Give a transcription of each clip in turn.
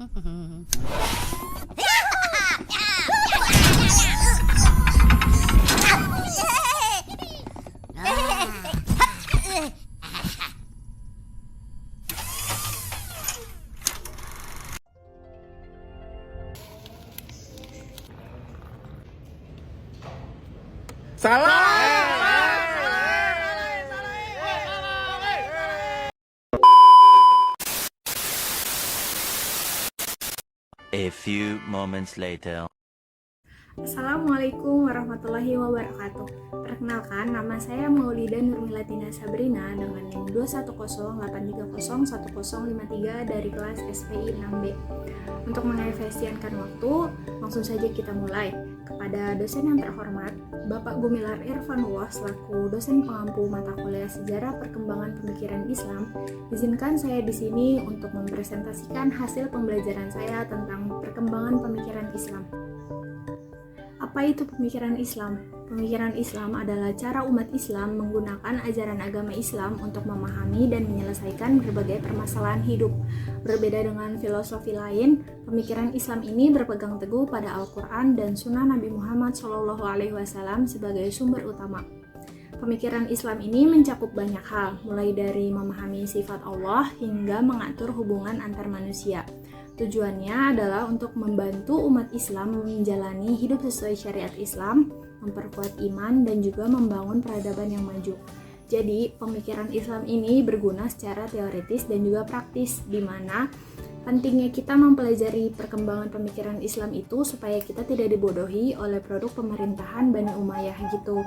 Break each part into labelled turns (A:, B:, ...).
A: A few moments later.
B: Assalamualaikum warahmatullahi wabarakatuh. Perkenalkan, nama saya Maulida Nurmilatina Sabrina dengan NIM 21083011053 dari kelas SPI 6B. Untuk mengefisienkan waktu, langsung saja kita mulai. Kepada dosen yang terhormat, Bapak Gumilar Irfanullah selaku dosen pengampu mata kuliah Sejarah Perkembangan Pemikiran Islam, izinkan saya di sini untuk mempresentasikan hasil pembelajaran saya tentang perkembangan pemikiran Islam. Apa itu pemikiran Islam? Pemikiran Islam adalah cara umat Islam menggunakan ajaran agama Islam untuk memahami dan menyelesaikan berbagai permasalahan hidup. Berbeda dengan filosofi lain, pemikiran Islam ini berpegang teguh pada Al-Quran dan Sunnah Nabi Muhammad SAW sebagai sumber utama. Pemikiran Islam ini mencakup banyak hal, mulai dari memahami sifat Allah hingga mengatur hubungan antar manusia. Tujuannya adalah untuk membantu umat Islam menjalani hidup sesuai syariat Islam, memperkuat iman, dan juga membangun peradaban yang maju. Jadi, pemikiran Islam ini berguna secara teoritis dan juga praktis, di mana pentingnya kita mempelajari perkembangan pemikiran Islam itu supaya kita tidak dibodohi oleh produk pemerintahan Bani Umayyah gitu.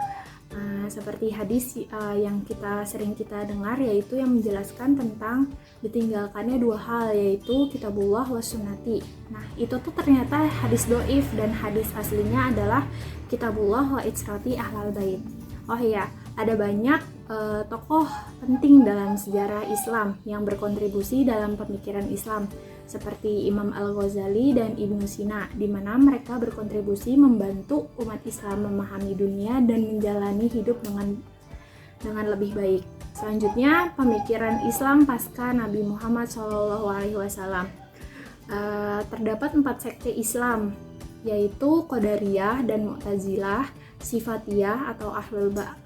B: Seperti hadis yang sering kita dengar, yaitu yang menjelaskan tentang ditinggalkannya dua hal, yaitu kitabullah wa sunnati. Nah, itu tuh ternyata hadis doif, dan hadis aslinya adalah kitabullah wa itsrati ahlal bait. Oh iya, ada banyak tokoh penting dalam sejarah Islam yang berkontribusi dalam pemikiran Islam, seperti Imam Al-Ghazali dan Ibnu Sina, di mana mereka berkontribusi membantu umat Islam memahami dunia dan menjalani hidup dengan lebih baik. Selanjutnya, pemikiran Islam pasca Nabi Muhammad SAW. Terdapat 4 sekte Islam, yaitu Qadariyah dan Mu'tazilah, Sifatiyah atau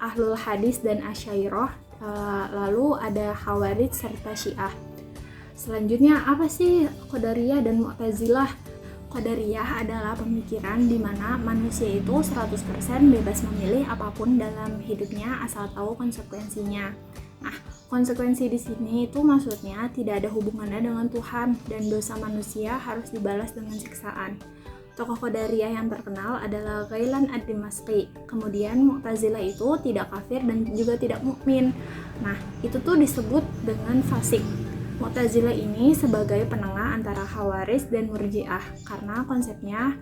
B: Ahlul Hadis dan Asy'ariyah, lalu ada Khawarij serta Syiah. Selanjutnya, apa sih Qadariyah dan Mu'tazilah? Qadariyah adalah pemikiran di mana manusia itu 100% bebas memilih apapun dalam hidupnya asal tahu konsekuensinya. Nah, konsekuensi di sini itu maksudnya tidak ada hubungannya dengan Tuhan dan dosa manusia harus dibalas dengan siksaan. Tokoh Qadariyah yang terkenal adalah Ghailan ad-Dimashqi. Kemudian Mu'tazilah itu tidak kafir dan juga tidak mukmin. Nah, itu tuh disebut dengan fasik. Mu'tazilah ini sebagai penengah antara Khawarij dan Murji'ah, karena konsepnya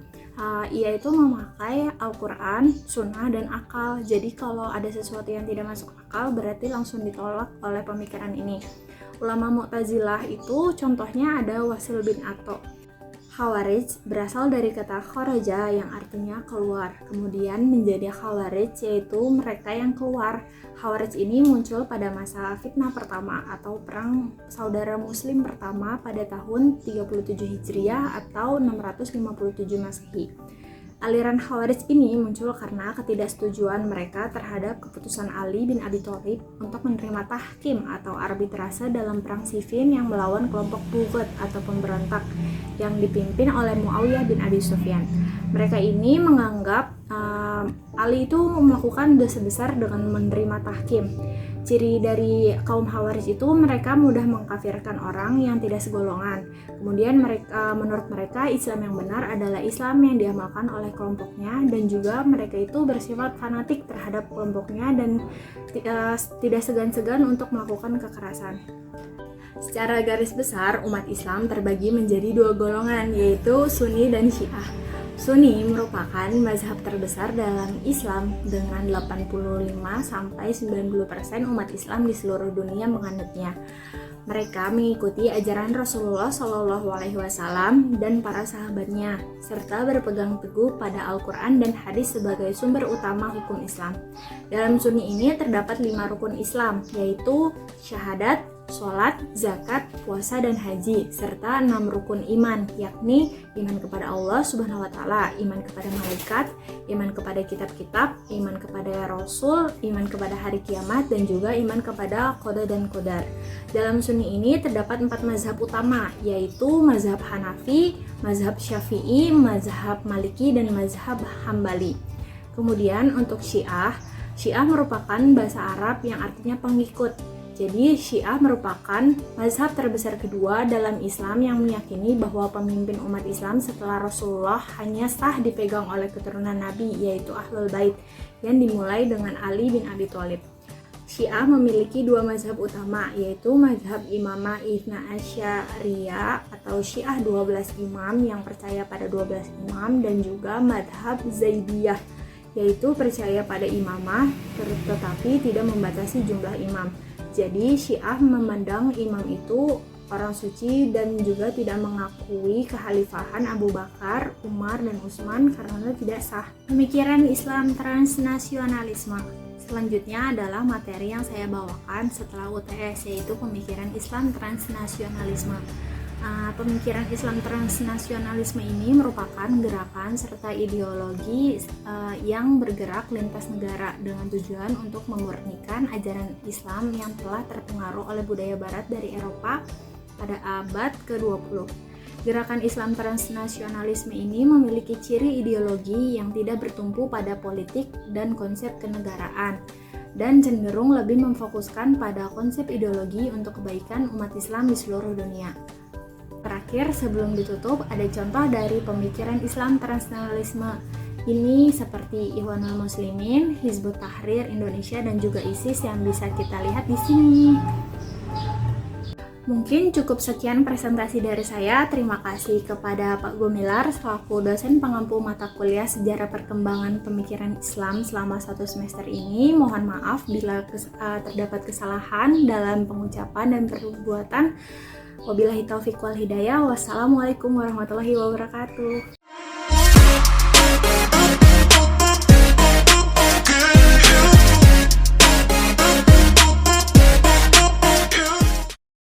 B: ia itu memakai Al-Quran, Sunnah, dan akal. Jadi kalau ada sesuatu yang tidak masuk akal berarti langsung ditolak oleh pemikiran ini. Ulama Mu'tazilah itu contohnya ada Wasil bin Atha. Khawarij berasal dari kata kharaja yang artinya keluar, kemudian menjadi Khawarij, yaitu mereka yang keluar. Khawarij ini muncul pada masa fitnah pertama atau perang saudara muslim pertama pada tahun 37 Hijriah atau 657 Masehi. Aliran Khawarij ini muncul karena ketidaksetujuan mereka terhadap keputusan Ali bin Abi Thalib untuk menerima tahkim atau arbitrase dalam perang Siffin yang melawan kelompok Bughat atau pemberontak yang dipimpin oleh Muawiyah bin Abi Sufyan. Mereka ini menganggap Ali itu melakukan dosa besar dengan menerima tahkim. Ciri dari kaum Khawarij itu mereka mudah mengkafirkan orang yang tidak segolongan. Kemudian menurut mereka Islam yang benar adalah Islam yang diamalkan oleh kelompoknya, dan juga mereka itu bersifat fanatik terhadap kelompoknya dan tidak segan-segan untuk melakukan kekerasan. Secara garis besar, umat Islam terbagi menjadi 2 golongan, yaitu Sunni dan Syiah. Sunni merupakan mazhab terbesar dalam Islam dengan 85-90% umat Islam di seluruh dunia menganutnya. Mereka mengikuti ajaran Rasulullah SAW dan para sahabatnya, serta berpegang teguh pada Al-Quran dan hadis sebagai sumber utama hukum Islam. Dalam Sunni ini terdapat 5 rukun Islam, yaitu syahadat, sholat, zakat, puasa, dan haji, serta 6 rukun iman, yakni iman kepada Allah Subhanahu wa Ta'ala, iman kepada malaikat, iman kepada kitab-kitab, iman kepada rasul, iman kepada hari kiamat, dan juga iman kepada qada dan qadar. Dalam Sunni ini terdapat 4 mazhab utama, yaitu mazhab Hanafi, mazhab Syafi'i, mazhab Maliki, dan mazhab Hambali. Kemudian untuk Syiah merupakan bahasa Arab yang artinya pengikut. Jadi Syiah merupakan mazhab terbesar kedua dalam Islam yang meyakini bahwa pemimpin umat Islam setelah Rasulullah hanya sah dipegang oleh keturunan Nabi, yaitu Ahlul Bait, yang dimulai dengan Ali bin Abi Thalib. Syiah memiliki 2 mazhab utama, yaitu mazhab Imamah Itsna Asy'ariyah atau Syiah 12 imam yang percaya pada 12 imam, dan juga mazhab Zaidiyah, yaitu percaya pada imamah tetapi tidak membatasi jumlah imam. Jadi Syiah memandang imam itu orang suci dan juga tidak mengakui kekhalifahan Abu Bakar, Umar, dan Utsman karena tidak sah. Pemikiran Islam transnasionalisme selanjutnya adalah materi yang saya bawakan setelah UTS, yaitu pemikiran Islam transnasionalisme. Pemikiran Islam transnasionalisme ini merupakan gerakan serta ideologi yang bergerak lintas negara dengan tujuan untuk memurnikan ajaran Islam yang telah terpengaruh oleh budaya barat dari Eropa pada abad ke-20. Gerakan Islam transnasionalisme ini memiliki ciri ideologi yang tidak bertumpu pada politik dan konsep kenegaraan, dan cenderung lebih memfokuskan pada konsep ideologi untuk kebaikan umat Islam di seluruh dunia. Terakhir, sebelum ditutup, ada contoh dari pemikiran Islam transnasionalisme ini seperti Ikhwanul Muslimin, Hizbut Tahrir Indonesia, dan juga ISIS yang bisa kita lihat di sini. Mungkin cukup sekian presentasi dari saya. Terima kasih kepada Pak Gumilar selaku dosen pengampu mata kuliah Sejarah Perkembangan Pemikiran Islam selama 1 semester ini. Mohon maaf bila terdapat kesalahan dalam pengucapan dan perbuatan. Wabillahi taufiq wal hidayah. Wassalamualaikum warahmatullahi wabarakatuh.